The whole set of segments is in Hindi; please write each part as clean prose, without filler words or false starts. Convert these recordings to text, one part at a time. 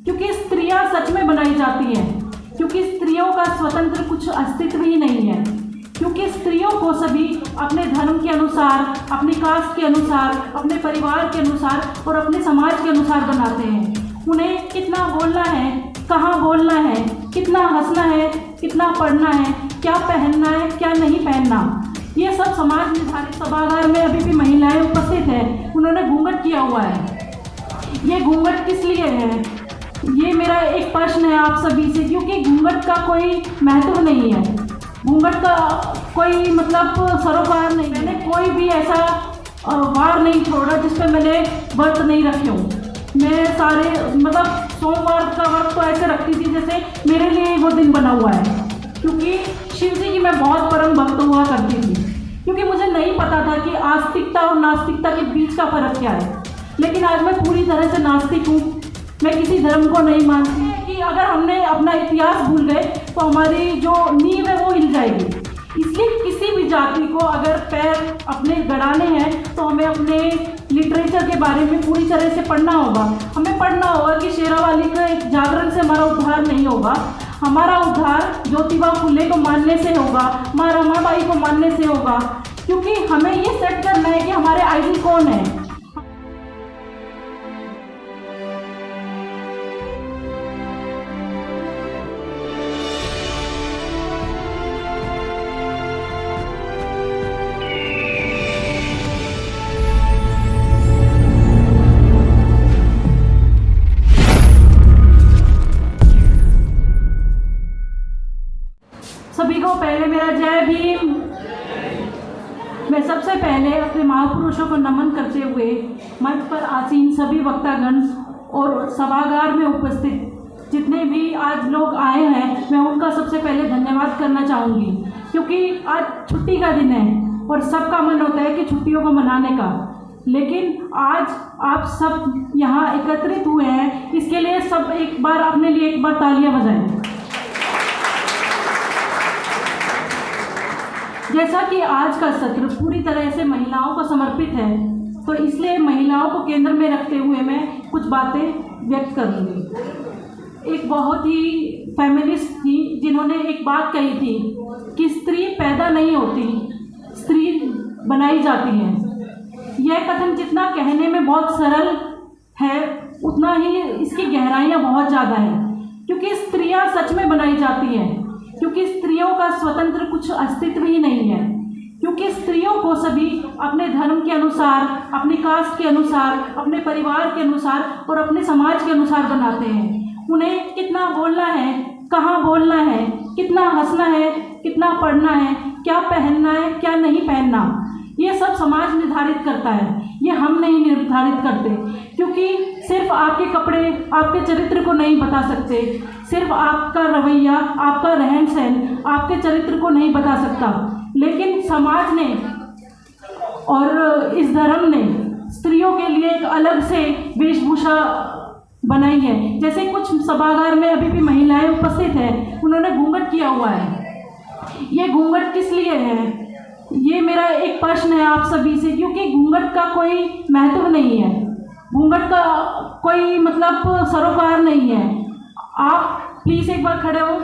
क्योंकि स्त्रियां सच में बनाई जाती हैं, क्योंकि स्त्रियों का स्वतंत्र कुछ अस्तित्व ही नहीं है, क्योंकि स्त्रियों को सभी अपने धर्म के अनुसार, अपनी कास्ट के अनुसार, अपने परिवार के अनुसार और अपने समाज के अनुसार बनाते हैं। उन्हें कितना बोलना है, कहाँ बोलना है, कितना हंसना है, कितना पढ़ना है, क्या पहनना है, क्या नहीं पहनना, ये सब समाज निर्धारित सभागार में अभी भी महिलाएं उपस्थित हैं। उन्होंने घूंघट किया हुआ है। ये घूंघट किस लिए है, ये मेरा एक प्रश्न है आप सभी से, क्योंकि घूंघट का कोई महत्व नहीं है, घूंघट का कोई मतलब सरोकार नहीं। मैंने कोई भी ऐसा वार नहीं छोड़ा जिस पे मैंने व्रत नहीं रखे हूँ। मैं सारे मतलब सोमवार का व्रत तो ऐसे रखती थी जैसे मेरे लिए वो दिन बना हुआ है, क्योंकि शिव जी की मैं बहुत परम भक्त हुआ करती थी। क्योंकि मुझे नहीं पता था कि आस्तिकता और नास्तिकता के बीच का फ़र्क क्या है, लेकिन आज मैं पूरी तरह से नास्तिक हूँ। मैं किसी धर्म को नहीं मानती कि अगर हमने अपना इतिहास भूल गए तो हमारी जो नींव है वो हिल जाएगी। इसलिए किसी भी जाति को अगर पैर अपने गड़ाने हैं तो हमें अपने लिटरेचर के बारे में पूरी तरह से पढ़ना होगा। हमें पढ़ना होगा कि शेरावाली के जागरण से हमारा उद्धार नहीं होगा। हमारा उद्धार ज्योतिबा फुले को मानने से होगा, माँ रमाबाई को मानने से होगा, क्योंकि हमें ये सेट करना है कि हमारे आइडल कौन है। सभी को पहले मेरा जय भीम। मैं सबसे पहले अपने महापुरुषों को नमन करते हुए मंच पर आसीन सभी वक्तागण और सभागार में उपस्थित जितने भी आज लोग आए हैं, मैं उनका सबसे पहले धन्यवाद करना चाहूँगी, क्योंकि आज छुट्टी का दिन है और सबका मन होता है कि छुट्टियों को मनाने का, लेकिन आज आप सब यहाँ एकत्रित हुए हैं, इसके लिए सब एक बार अपने लिए एक बार तालियां बजाएं। जैसा कि आज का सत्र पूरी तरह से महिलाओं को समर्पित है, तो इसलिए महिलाओं को केंद्र में रखते हुए मैं कुछ बातें व्यक्त करूँगी। एक बहुत ही फेमिनिस्ट थी जिन्होंने एक बात कही थी कि स्त्री पैदा नहीं होती, स्त्री बनाई जाती है। यह कथन जितना कहने में बहुत सरल है, उतना ही इसकी गहराइयाँ बहुत ज़्यादा हैं, क्योंकि स्त्रियाँ सच में बनाई जाती हैं, क्योंकि स्त्रियों का स्वतंत्र कुछ अस्तित्व ही नहीं है, क्योंकि स्त्रियों को सभी अपने धर्म के अनुसार, अपनी कास्ट के अनुसार, अपने परिवार के अनुसार और अपने समाज के अनुसार बनाते हैं। उन्हें कितना बोलना है, कहाँ बोलना है, कितना हंसना है, कितना पढ़ना है, क्या पहनना है, क्या नहीं पहनना, ये सब समाज निर्धारित करता है, ये हम नहीं निर्धारित करते। क्योंकि सिर्फ आपके कपड़े आपके चरित्र को नहीं बता सकते, सिर्फ आपका रवैया, आपका रहन सहन आपके चरित्र को नहीं बता सकता, लेकिन समाज ने और इस धर्म ने स्त्रियों के लिए एक अलग से वेशभूषा बनाई है। जैसे कुछ सभागार में अभी भी महिलाएं उपस्थित हैं, उन्होंने घूंघट किया हुआ है। ये घूंघट किस लिए है, ये मेरा एक प्रश्न है आप सभी से, क्योंकि घूंघट का कोई महत्व नहीं है, घूंघट का कोई मतलब सरोकार नहीं है। आप प्लीज़ एक बार खड़े हो,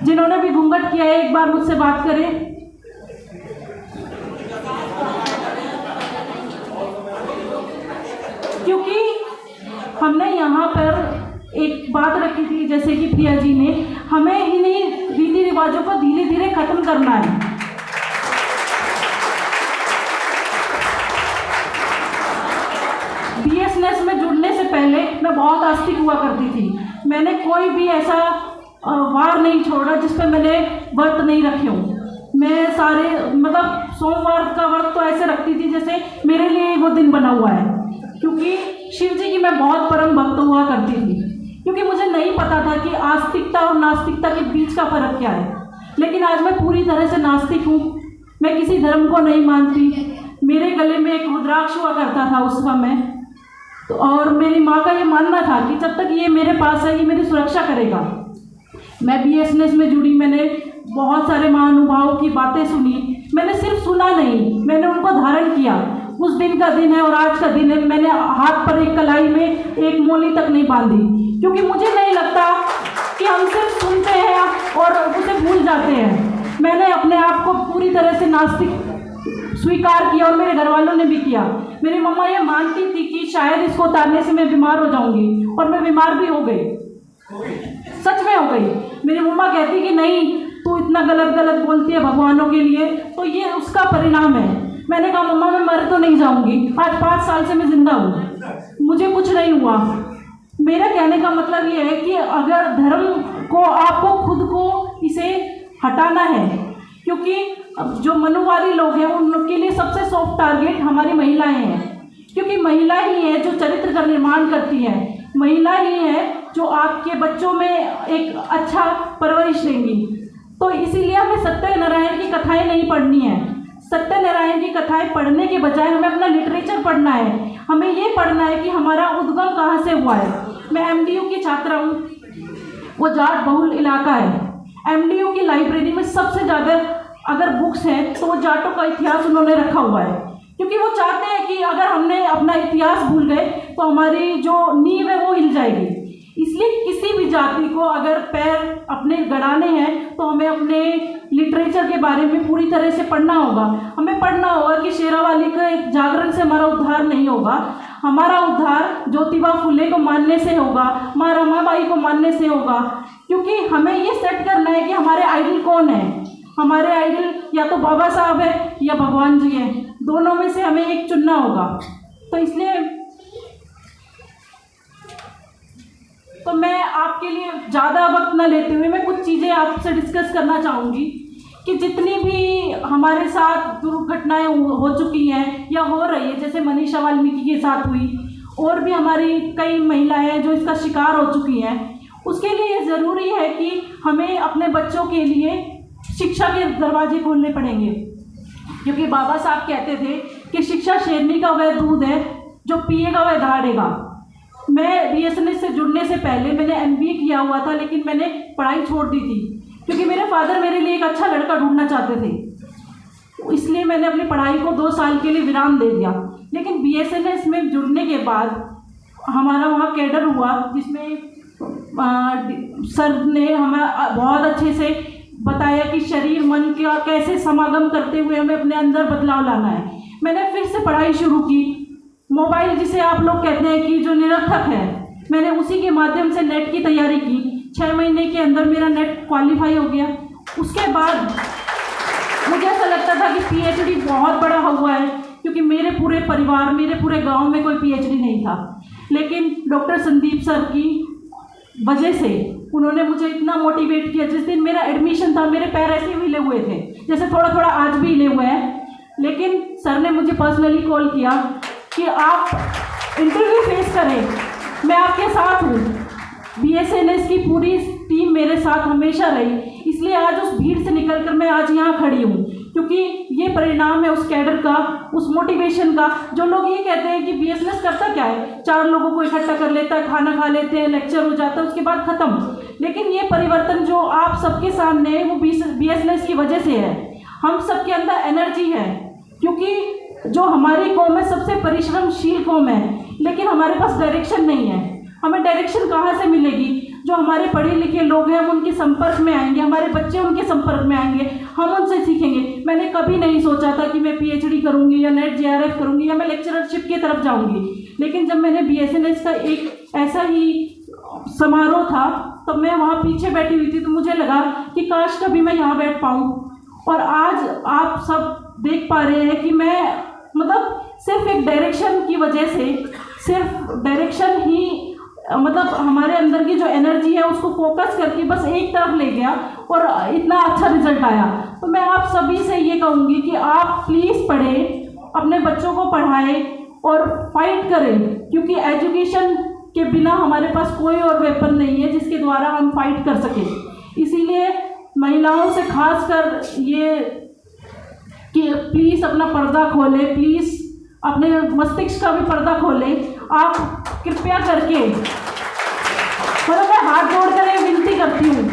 जिन्होंने भी घूंघट किया है एक बार मुझसे बात करें। क्योंकि हमने यहाँ पर एक बात रखी थी, जैसे कि प्रिया जी ने, हमें इन्हीं रीति रिवाजों को धीरे धीरे खत्म करना है। बीएसएनएस में जुड़ने से पहले मैं बहुत आस्तिक हुआ करती थी। मैंने कोई भी ऐसा वार नहीं छोड़ा जिस पे मैंने व्रत नहीं रखे हूँ। मैं सारे मतलब सोमवार का व्रत तो ऐसे रखती थी जैसे मेरे लिए वो दिन बना हुआ है, क्योंकि शिव जी की मैं बहुत परम भक्त हुआ करती थी। क्योंकि मुझे नहीं पता था कि आस्तिकता और नास्तिकता के बीच का फ़र्क क्या है, लेकिन आज मैं पूरी तरह से नास्तिक हूँ। मैं किसी धर्म को नहीं मानती। मेरे गले में एक रुद्राक्ष हुआ करता था उस समय, तो और मेरी माँ का ये मानना था कि जब तक ये मेरे पास है ये मेरी सुरक्षा करेगा। मैं बीएसएनएस में जुड़ी, मैंने बहुत सारे महानुभावों की बातें सुनी। मैंने सिर्फ सुना नहीं, मैंने उनको धारण किया। उस दिन का दिन है और आज का दिन है। मैंने हाथ पर एक कलाई में एक मोली तक नहीं बांधी, क्योंकि मुझे नहीं लगता कि हम सिर्फ सुनते हैं और उसे भूल जाते हैं। मैंने अपने आप को पूरी तरह से नास्तिक स्वीकार किया और मेरे घर वालों ने भी किया। मेरी मम्मा ये मानती थी कि शायद इसको उतारने से मैं बीमार हो जाऊंगी, और मैं बीमार भी हो गई, सच में हो गई। मेरी मम्मा कहती कि नहीं, तू इतना गलत गलत बोलती है भगवानों के लिए, तो ये उसका परिणाम है। मैंने कहा मम्मा मैं मर तो नहीं जाऊंगी, आज 5 साल से मैं जिंदा हूँ, मुझे कुछ नहीं हुआ। मेरा कहने का मतलब ये है कि अगर धर्म को आपको खुद को इसे हटाना है, क्योंकि जो मनुवादी लोग हैं उनके लिए सबसे सॉफ्ट टारगेट हमारी महिलाएं हैं, क्योंकि महिला ही है जो चरित्र का निर्माण करती है, महिला ही है जो आपके बच्चों में एक अच्छा परवरिश देंगी। तो इसीलिए हमें सत्यनारायण की कथाएं नहीं पढ़नी है। सत्यनारायण की कथाएं पढ़ने के बजाय हमें अपना लिटरेचर पढ़ना है। हमें ये पढ़ना है कि हमारा उद्गम कहाँ से हुआ है। मैं MDU की छात्रा हूँ, वो जाट बहुल इलाका है। MDU की लाइब्रेरी में सबसे ज़्यादा अगर बुक्स हैं तो वो जाटों का इतिहास उन्होंने रखा हुआ है, क्योंकि वो चाहते हैं कि अगर हमने अपना इतिहास भूल गए तो हमारी जो नींव है वो हिल जाएगी। इसलिए किसी भी जाति को अगर पैर अपने गड़ाने हैं तो हमें अपने लिटरेचर के बारे में पूरी तरह से पढ़ना होगा। हमें पढ़ना होगा कि शेरावाली के जागरण से हमारा उद्धार नहीं होगा, हमारा उद्धार ज्योतिबा फुले को मानने से होगा, माँ रमाबाई को मानने से होगा। क्योंकि हमें ये सेट करना है कि हमारे आइडल कौन है। हमारे आइडल या तो बाबा साहब है या भगवान जी हैं, दोनों में से हमें एक चुनना होगा। तो इसलिए तो मैं आपके लिए ज़्यादा वक्त न लेते हुए मैं कुछ चीज़ें आपसे डिस्कस करना चाहूँगी कि जितनी भी हमारे साथ दुर्घटनाएं हो चुकी हैं या हो रही है, जैसे मनीषा वाल्मीकि के साथ हुई, और भी हमारी कई महिलाएं हैं जो इसका शिकार हो चुकी हैं, उसके लिए ज़रूरी है कि हमें अपने बच्चों के लिए शिक्षा के दरवाजे खोलने पड़ेंगे। क्योंकि बाबा साहब कहते थे कि शिक्षा शेरनी का वह दूध है जो पिएगा वह दहाड़ेगा। मैं BSNS से जुड़ने से पहले मैंने MBA किया हुआ था, लेकिन मैंने पढ़ाई छोड़ दी थी क्योंकि मेरे फादर मेरे लिए एक अच्छा लड़का ढूंढना चाहते थे। इसलिए मैंने अपनी पढ़ाई को 2 साल के लिए विराम दे दिया। लेकिन BSNS में जुड़ने के बाद हमारा वहाँ कैडर हुआ, जिसमें सर ने हमें बहुत अच्छे से बताया कि शरीर मन का कैसे समागम करते हुए हमें अपने अंदर बदलाव लाना है। मैंने फिर से पढ़ाई शुरू की। मोबाइल जिसे आप लोग कहते हैं कि जो निरर्थक है, मैंने उसी के माध्यम से नेट की तैयारी की। 6 महीने के अंदर मेरा नेट क्वालिफाई हो गया। उसके बाद मुझे ऐसा लगता था कि PhD बहुत बड़ा हुआ है, क्योंकि मेरे पूरे परिवार, मेरे पूरे गांव में कोई PhD नहीं था। लेकिन डॉक्टर संदीप सर की वजह से उन्होंने मुझे इतना मोटिवेट किया। जिस दिन मेरा एडमिशन था मेरे पैर ऐसे ही हिले हुए थे, जैसे थोड़ा थोड़ा आज भी हिले हुए हैं। लेकिन सर ने मुझे पर्सनली कॉल किया कि आप इंटरव्यू फेस करें, मैं आपके साथ हूँ। BSNS की पूरी टीम मेरे साथ हमेशा रही, इसलिए आज उस भीड़ से निकलकर मैं आज यहाँ खड़ी हूँ, क्योंकि ये परिणाम है उस कैडर का, उस मोटिवेशन का। जो लोग ये कहते हैं कि BSNS करता क्या है, 4 लोगों को इकट्ठा कर लेता है, खाना खा लेते हैं, लेक्चर हो जाता है, उसके बाद ख़त्म। लेकिन ये परिवर्तन जो आप सबके सामने है वो BSNS की वजह से है। हम सबके अंदर एनर्जी है, क्योंकि जो हमारी कौम है सबसे परिश्रमशील कौम है, लेकिन हमारे पास डायरेक्शन नहीं है। हमें डायरेक्शन कहाँ से मिलेगी? जो हमारे पढ़े लिखे लोग हैं वो उनके संपर्क में आएंगे, हमारे बच्चे उनके संपर्क में आएंगे, हम उनसे सीखेंगे। मैंने कभी नहीं सोचा था कि मैं PhD करूँगी या नेट JRF करूँगी या मैं लेक्चरशिप की तरफ जाऊँगी। लेकिन जब मैंने BSNS का एक ऐसा ही समारोह था, तब मैं वहाँ पीछे बैठी हुई थी, तो मुझे लगा कि काश कभी मैं यहाँ बैठ पाऊँ। और आज आप सब देख पा रहे हैं कि मैं सिर्फ एक डायरेक्शन की वजह से, सिर्फ डायरेक्शन ही हमारे अंदर की जो एनर्जी है उसको फोकस करके बस एक तरफ ले गया और इतना अच्छा रिजल्ट आया। तो मैं आप सभी से ये कहूँगी कि आप प्लीज़ पढ़ें, अपने बच्चों को पढ़ाएं और फाइट करें, क्योंकि एजुकेशन के बिना हमारे पास कोई और वेपन नहीं है जिसके द्वारा हम फाइट कर सकें। इसीलिए महिलाओं से खास कर ये कि प्लीज़ अपना पर्दा खोलें, प्लीज़ अपने मस्तिष्क का भी पर्दा खोलें। आप कृपया करके मैं हाथ जोड़कर ये विनती करती हूँ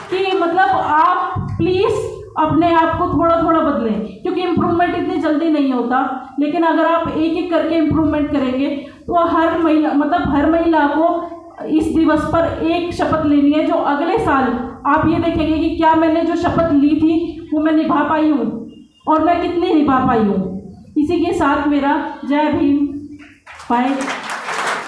कि आप प्लीज़ अपने आप को थोड़ा थोड़ा बदलें, क्योंकि इम्प्रूवमेंट इतनी जल्दी नहीं होता। लेकिन अगर आप एक एक करके इम्प्रूवमेंट करेंगे तो हर महिला को इस दिवस पर एक शपथ लेनी है, जो अगले साल आप ये देखेंगे कि क्या मैंने जो शपथ ली थी वो मैं निभा पाई हूँ और मैं कितनी निभा पाई हूँ। इसी के साथ मेरा जय भीम, बाय।